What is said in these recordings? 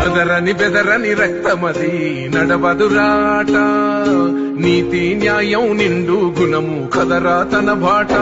అదరని బెదరని రక్తమది నడవదురాట, నీతి న్యాయం నిండు గుణము కదరా తన బాట.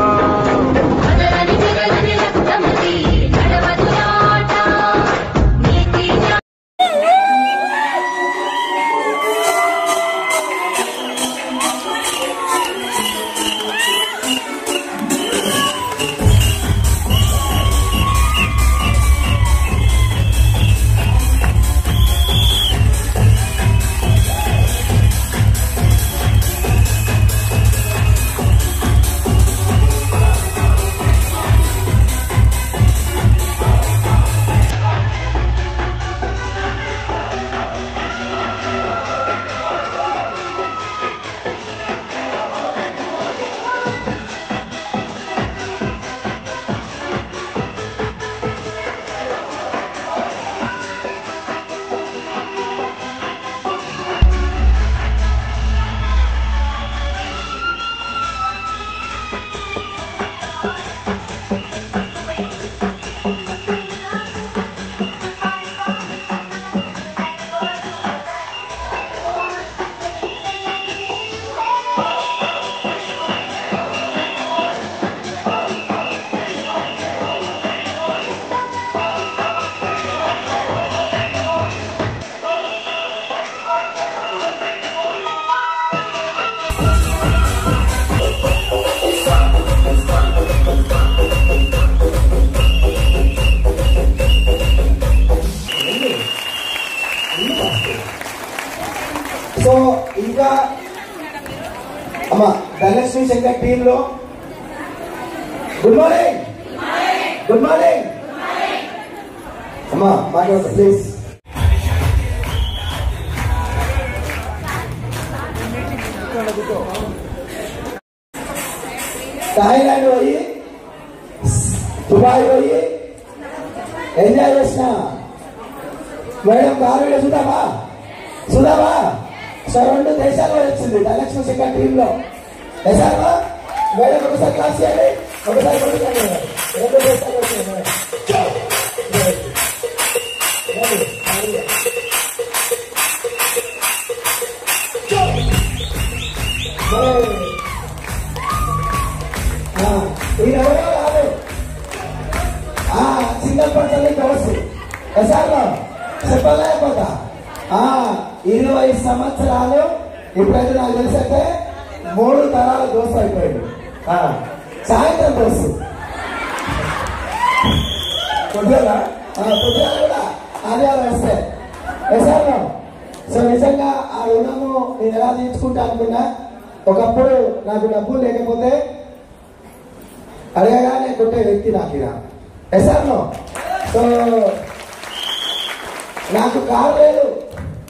సో ఇంకా అమ్మా ధనలక్ష్మి శంకర్ టీమ్ లో గుడ్ మార్నింగ్, గుడ్ మార్నింగ్ అమ్మా మాట్లాడతా ప్లీజ్. థాయిలాండ్ పోయి దుబాయ్ పోయి ఎంజాయ్ చేసిన మేడం కారు చూద్దామా చూద్దామా. సో 2 దేశాల్లో వచ్చింది ధనలక్ష్మి శంకర్ టీమ్ లో. దేశాలు మేడం ఒకసారి క్లాస్ చేయండి, ఒకసారి 2 దేశాలు వచ్చింది. ఈయనెవరో కాదు, సింగల్ పర్సన్ కవసు ఎసార్లో చెప్పలేకపోతా. 20 సంవత్సరాలు ఇప్పుడైతే నాకు తెలిసైతే 3 తరాల దోస్తు అయిపోయాడు. సాయంత్రం దోస్తు పొద్దున కూడా ఆదివారం వస్తే ఎసార్లో. సో నిజంగా ఆ రుణము నేను ఎలా తీర్చుకుంటా అనుకున్నా. ఒకప్పుడు నాకు డబ్బు లేకపోతే అడగగానే కొట్టే వ్యక్తి నాకు ఇలా ఎసార్లో. సో నాకు కారు లేదు,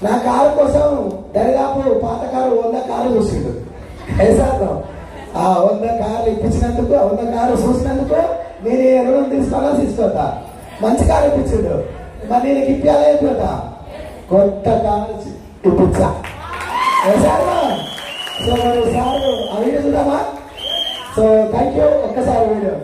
నా కారు కోసం దరిదాపు పాత కారు 100 కార్లు చూసిండు ఎసార్లో. 100 కార్లు ఇప్పించినందుకు, 100 కార్లు చూసినందుకు నేను రుణం తీసుకోతా. మంచి కారు ఇప్పించిండు, మరి నేను ఇప్పించాలి అయిపోతా కొత్త కారు ఇప్పించా ఎసార్లో. సో మరి సార్ ఆ వీడియో చూద్దామా. So thank you. ఒక్కసారి వీడియో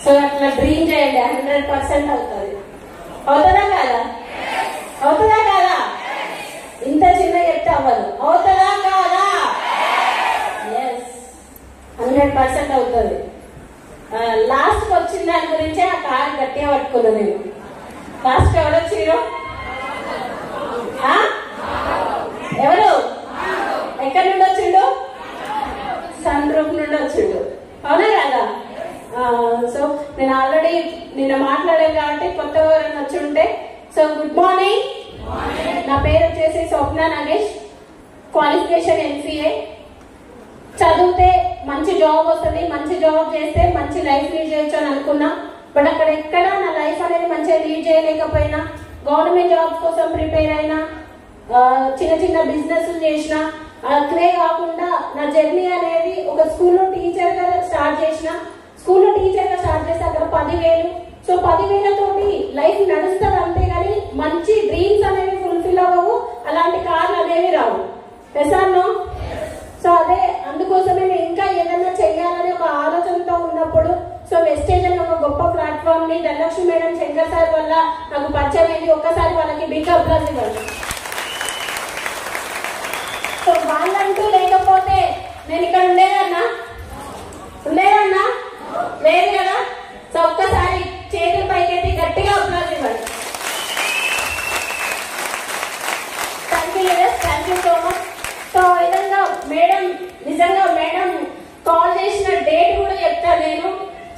సో అట్లా డ్రీమ్ చేయండి, 100% అవుతుంది. అవుతుందా కాదా? అవుతుందా కాదా? ఇంత చిన్న చెప్తే అవ్వదు. అవుతుందా కాదా? ఎస్, 100% అవుతుంది. లాస్ట్ వచ్చిన దాని గురించే ఆ కారు గట్టిగా పట్టుకున్నా నేను. లాస్ట్ ఎవరు వచ్చిరు? ఎవరు? ఎక్కడి నుండి వచ్చిండు? సన్ రూఫ్ నుండి వచ్చిండు. అవునా కదా? సో నేను ఆల్రెడీ నిన్న మాట్లాడాను కాబట్టి కొత్త ఎవరైనా వచ్చి ఉంటే, సో గుడ్ మార్నింగ్. నా పేరు వచ్చేసి స్వప్న నాగేష్. Qualification MCA. చదివితే మంచి జాబ్ వస్తుంది, మంచి జాబ్ చేస్తే మంచి లైఫ్ లీడ్ చేయొచ్చు అని అనుకున్నా. బట్ అక్కడ ఎక్కడ నా లైఫ్ అనేది మంచిగా లీడ్ చేయలేకపోయినా, గవర్నమెంట్ జాబ్స్ కోసం ప్రిపేర్ అయినా, చిన్న చిన్న బిజినెస్ చేసిన, అట్లే కాకుండా నా జర్నీ అనేది ఒక స్కూల్లో టీచర్ గా స్టార్ట్ చేసిన. స్కూల్లో టీచర్ గా స్టార్ట్ చేస్తే అక్కడ 10,000. సో 10,000 తోటి లైఫ్ నడుస్తుంది అంతేగాని మంచి డ్రీమ్స్ అనేవి ఫుల్ఫిల్ అవ్వవు, అలాంటి కార్లు అనేవి రావు. ఎసానో? సో అదే అందుకోసమే నేను ఇంకా ఏదైనా చెయ్యాలని ఒక ఆలోచనతో ఉన్నప్పుడు, సో వెస్టేజ్ అని ఒక గొప్ప ప్లాట్ఫామ్ ని ధనలక్ష్మి మేడం, శంకర్ సార్ వల్ల నాకు పరిచయం అయింది. ఒక్కసారి వాళ్ళకి బిగ్ అప్లాజ్ ఇవ్వండి. సో వాళ్ళంటూ లేకపోతే నేను ఇక్కడ ఉండేదన్నా లేదు కదా? సో ఒక్కసారి చేతులు పైకెత్తి గట్టిగా అప్లాజ్ ఇవ్వండి. Thank you so much. So విధంగా మేడం, నిజంగా మేడం కాల్ చేసిన డేట్ కూడా చెప్తాను నేను.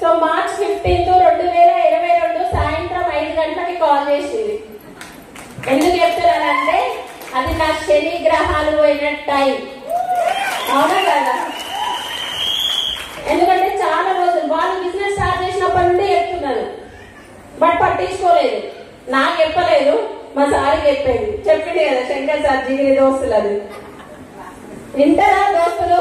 సో March 15, 2022 సాయంత్రం 5 గంటలకి కాల్ చేసింది. ఎందుకు చెప్తున్నానంటే అది నా శని గ్రహాలు పోయిన టైం. అవునా కదా? ఎందుకంటే చాలా రోజులు వాళ్ళు బిజినెస్ స్టార్ట్ చేసినప్పటి నుండి చెప్తున్నారు, బట్ పట్టించుకోలేదు. నాకు చెప్పలేదు, మా సార్ చెప్పేది. చెప్పింది కదా శంకర్ సార్, జిగిరి దోస్తులు. అది వింటారా దోస్తులు?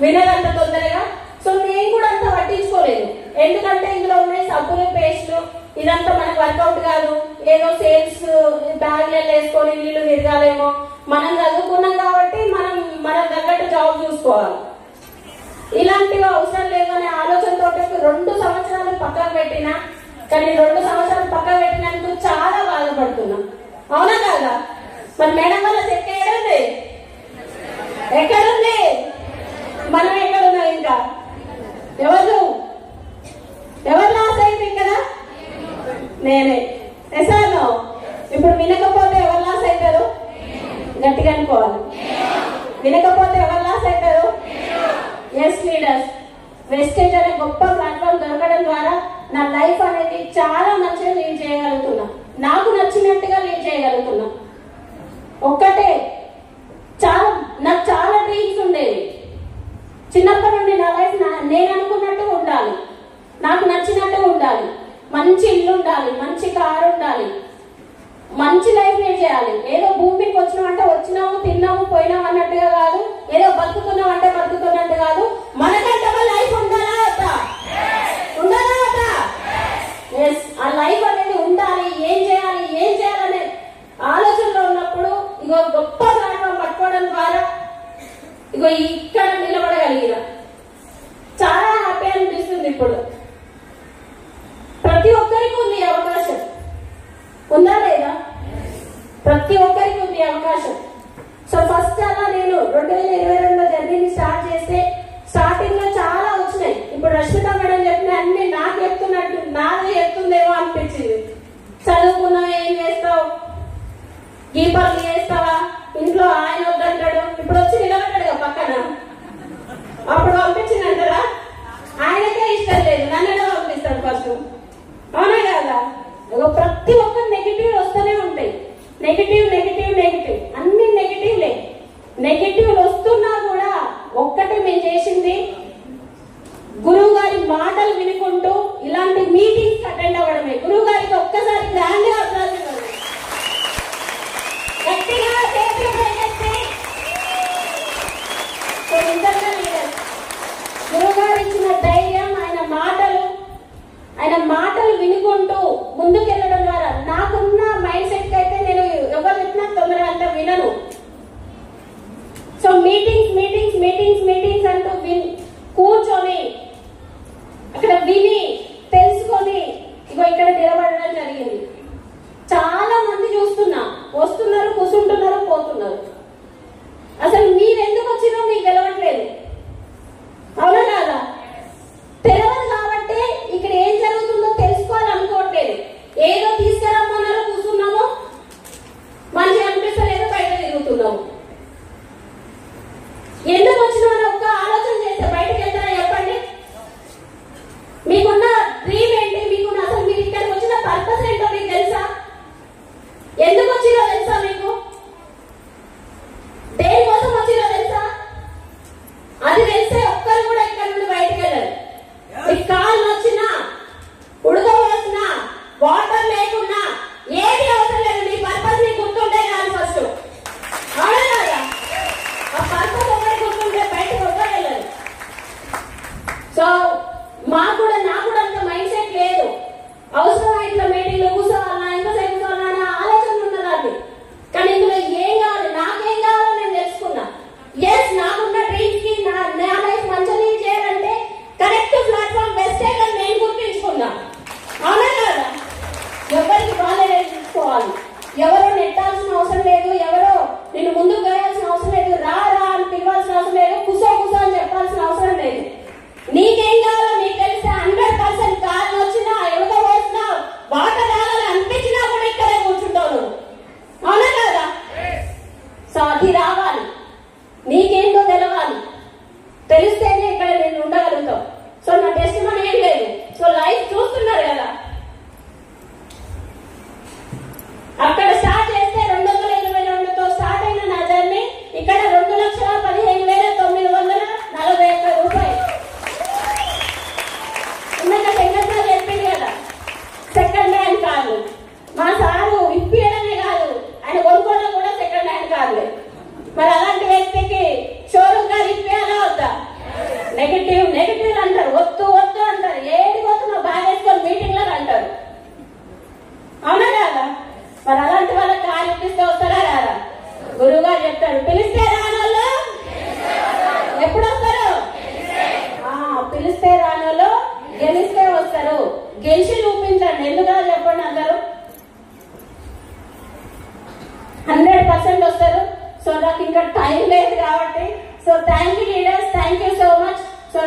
వినదంత తొందరగా. సో నేను కూడా అంత పట్టించుకోలేదు, ఎందుకంటే ఇందులో ఉన్నాయి సబ్బులు, పేస్టులు, ఇదంతా మనకు వర్కౌట్ కాదు. ఏదో సేల్స్ బ్యాగ్లలో వేసుకొని నీళ్లు తిరగాలేమో. మనం చదువుకున్నాం కాబట్టి మన తగ్గట్టు జాబ్ చూసుకోవాలి. ఇలాంటివి అవసరం లేదు అనే ఆలోచనతో 2 సంవత్సరాలు పక్కకు పెట్టినా, కానీ 2 సంవత్సరాలు పక్కకు పెట్టినందుకు చాలా బాధపడుతున్నా. అవునా కాదా? మరి మేడం వల్ల చెక్ ఏడుంది? ఎక్కడుంది? మనం ఎక్కడున్నాం? ఇంకా ఎవరు లాస్ అయింది కదా? నేనే. ఎసానో? ఇప్పుడు వినకపోతే ఎవరు లాస్ అవుతారు? గట్టిగా అనుకోవాలి. వినకపోతే ఎవరు లాస్ అవుతారు? Yes leaders. వెస్టేజ్ అనే గొప్ప ప్లాట్ఫామ్ దొరకడం ద్వారా నా లైఫ్ అనేది చాలా మంచిగా లీడ్ చేయగలుగుతున్నా, నాకు నచ్చినట్టుగా లీడ్ చేయగలుగుతున్నా. ఒక్కటే నాకు చాలా డ్రీమ్స్ ఉండేవి చిన్నప్పటి నుండి. నా లైఫ్ నేను అనుకున్నట్టు ఉండాలి, నాకు నచ్చినట్టు ఉండాలి, మంచి ఇల్లు ఉండాలి, మంచి కారు ఉండాలి, మంచి లైఫ్ లీడ్ చేయాలి. ఏదో భూమికి వచ్చినామంటే వచ్చినాము, తిన్నాము, పోయినాము అన్నట్టుగా కాదు. ఏదో బతుకుతున్నాం అంటే బతుకుతున్నట్టు కాదు. మనకంటే లైఫ్ ఉండాలా వద్దా? ఉండాలా వద్దా? ఎస్, ఆ లైఫ్ అనేది ఉండాలి. ఏం చేయాలనే ఆలోచనలో ఉన్నప్పుడు ఇగో గొప్ప ప్లాట్ఫామ్ పట్టుకోవడం ద్వారా ఇగో ఇక్కడ నిలబడగలిగిన చాలా హ్యాపీ అనిపిస్తుంది. ఇప్పుడు ప్రతి ఒక్కరికి ఉంది అవకాశం, ఉందా లేదా? ప్రతి ఒక్కరికి ఉంది అవకాశం. సో ఫస్ట్ అలా నేను 2022లో జర్నీని స్టార్ట్ చేస్తే స్టార్టింగ్ లో చాలా వచ్చినాయి. ఇప్పుడు రష్మిత మేడం చెప్పిన అన్ని నాకు చెప్తున్నట్టు నాది చెప్తుందేమో అనిపించింది. చదువుకున్నావు, ఏం చేస్తావు, ఈ పనులు చేస్తావా, ఇంట్లో ఆయన వద్దంటాడు, ఇప్పుడు వచ్చి నిలబడ్డాడు పక్కన. అప్పుడు పంపించిందంటారా? ఆయనకే ఇష్టం లేదు, నన్ను పంపిస్తాడు ఫస్ట్. అవునా కదా? ప్రతి ఒక్కరు నెగిటివ్ వస్తూనే ఉంటాయి. నెగిటివ్ అన్ని నెగిటివ్లు వస్తున్నా కూడా ఒక్కటే మేము చేసింది, గురువు గారి మాటలు వినుకుంటూ ఇలాంటి మీటింగ్స్ అటెండ్ అవ్వడమే. గురువు గారికి ఒక్కసారి గ్రాండ్ గా అప్లాజ్ ఇవ్వండి. గట్టిగా చేతులు పైకెత్తి. గురువు గారు ఇచ్చిన ధైర్యం, ఆయన మాటలు వినుకుంటూ ముందుకెళ్ళడం ద్వారా నాకున్న మైండ్ సెట్ అయితే నేను ఎవరు చెప్పినా తొందరగా అంతా వినను. సో మీటింగ్స్ అంటూ కూర్చొని అక్కడ విని వచ్చినా అని ఒక్క ఆలోచన చేస్తే బయటకు వెళ్తారా చెప్పండి? మీకున్న డ్రీమ్ ఏంటి? మీకున్న అసలు మీరు ఇక్కడికి వచ్చిన పర్పస్ ఏంటో మీకు తెలుసా? ఎందుకు వచ్చిరో తెలుసా? మీకు దేనికోసం వచ్చిరో తెలుసా? అది తెలిస్తే ఒక్కరు కూడా ఇక్కడ నుండి బయటకు వెళ్ళరు. మీకు కాళ్ళు వచ్చినా, ఉడకపోసినా, వాటర్ లేకున్నా ఏది అవసరం లేదు. మీ పర్పస్ మీకు గుర్తుంటే కాదు ఫస్ట్. అవునా కదా? ఆ పర్పస్ ఒకటి గుర్తుంటే బయటకు వెళ్ళరు. సో నాకు కూడా అంత మైండ్ సెట్ లేదు. అవసరం ఇట్లా మీటింగ్లో కూర్చోవాలన్నా, ఎంతసేపు కూర్చోవాలన్నా అనే ఆలోచన ఉన్నదాన్ని. కానీ ఇందులో ఏం కావాలి, నాకేం కావాలో నేను తెలుసుకున్నా. ఎస్, నాకున్న డ్రీమ్స్ కి నా లైఫ్ మంచిగా చేయాలంటే కరెక్ట్ ప్లాట్ఫామ్ బెస్టే కానీ నేను గుర్తించుకున్నా. అవునా కదా? ఎవరికి వాళ్ళే నేర్చుకోవాలి. ఎవరో నెట్టాల్సిన అవసరం లేదు, ఎవరో నేను ముందుకు వేయాల్సిన అవసరం లేదు, రా అని పిలవాల్సిన అవసరం లేదు, కుసో అని చెప్పాల్సిన అవసరం లేదు. నీకేం కావాలో నీకు తెలిస్తే 100% కారణం వచ్చినా, ఎవరో వచ్చినా, వాటర్ రాగాలి అనిపించినా కూడా ఇక్కడే కూర్చుంటావు. అవునా కదా? సో అది రావాలి, నీకేంటో తెలవాలి. తెలిస్తేనే ఇక్కడ నేను ఉండగలుగుతాం. సో నా టెస్ట్ మన ఏం లేదు. సో లైఫ్ చూస్తున్నారు కదా, అక్కడ స్టార్ట్ చేస్తే 222తో స్టార్ట్ అయిన నా జర్నీ ఇక్కడ 2,15,941 రూపాయలు. ఇందాక సెకండ్ చెప్పింది కదా, సెకండ్ హ్యాండ్ కార్లు. మా సారు ఇప్పియడమే కాదు, ఆయన కొనుక్కోవడం కూడా సెకండ్ హ్యాండ్ కార్లే. మరి అలాంటి వ్యక్తికి షోరూమ్ కార్ ఇప్పియాలా వద్దా? నెగిటివ్ అంటారు, వద్దు అంటారు. ఏది పోతున్నా బాగా వేసుకొని మీటింగ్ లో అంటారు. అవునా కదా? మరి అలాంటి వాళ్ళకి కారు ఇప్పిస్తే వస్తారా రారా? గురువు గారు చెప్తారు, పిలిస్తే రానోళ్ళు ఎప్పుడు వస్తారు? పిలిస్తే రానోళ్ళు గెలిస్తే వస్తారు. గెలిచి చూపించండి. ఎందుకో చెప్పండి. అందరూ 100% వస్తారు. సో నాకు ఇంకా టైం లేదు కాబట్టి, so thank you leaders, thank you so much. So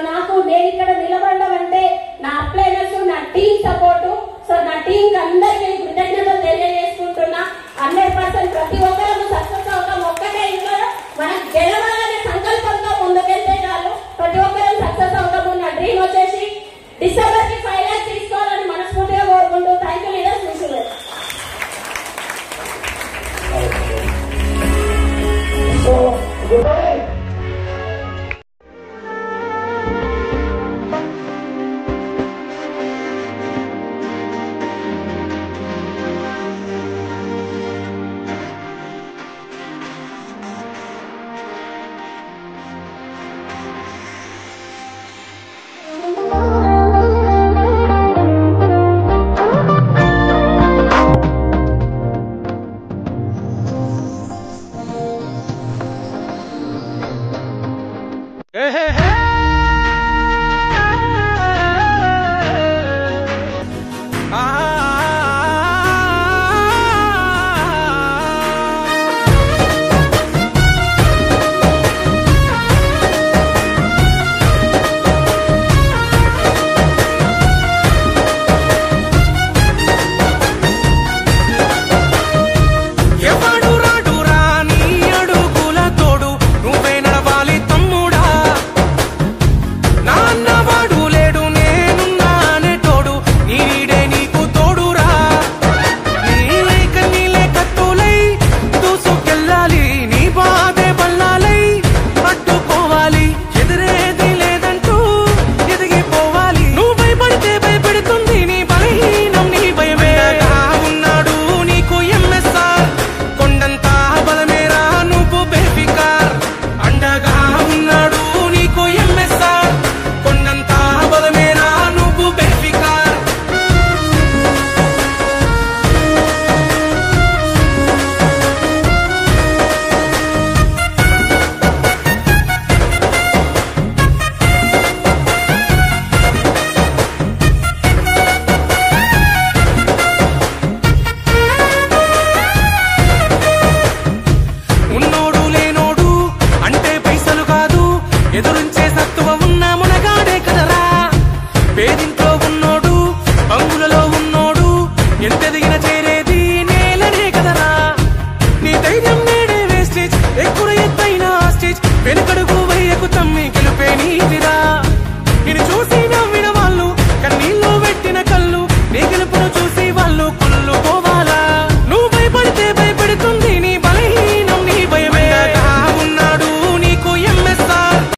నేను ఇక్కడ నిలబడడం అంటే నా అప్లైనర్స్, నా టీం సపోర్టు. సో నా టీం అందరికీ కృతజ్ఞతలు తెలియజేసుకుంటున్నా. 100% ప్రతి ఒక్కరూ సక్సెస్ అవుతాం. ఒక్కటే ఇంట్లో మనం గెలవాలనే సంకల్పంతో ముందుకెళ్తే చాలు, ప్రతి ఒక్కరూ సక్సెస్ అవుతాము. నా డ్రీమ్ వచ్చేసి డిసెంబర్ కి 5 lakhs తీసుకోవాలని మనస్ఫూర్తిగా కోరుకుంటూ thank you leaders. So good morning. వెనుకడుగు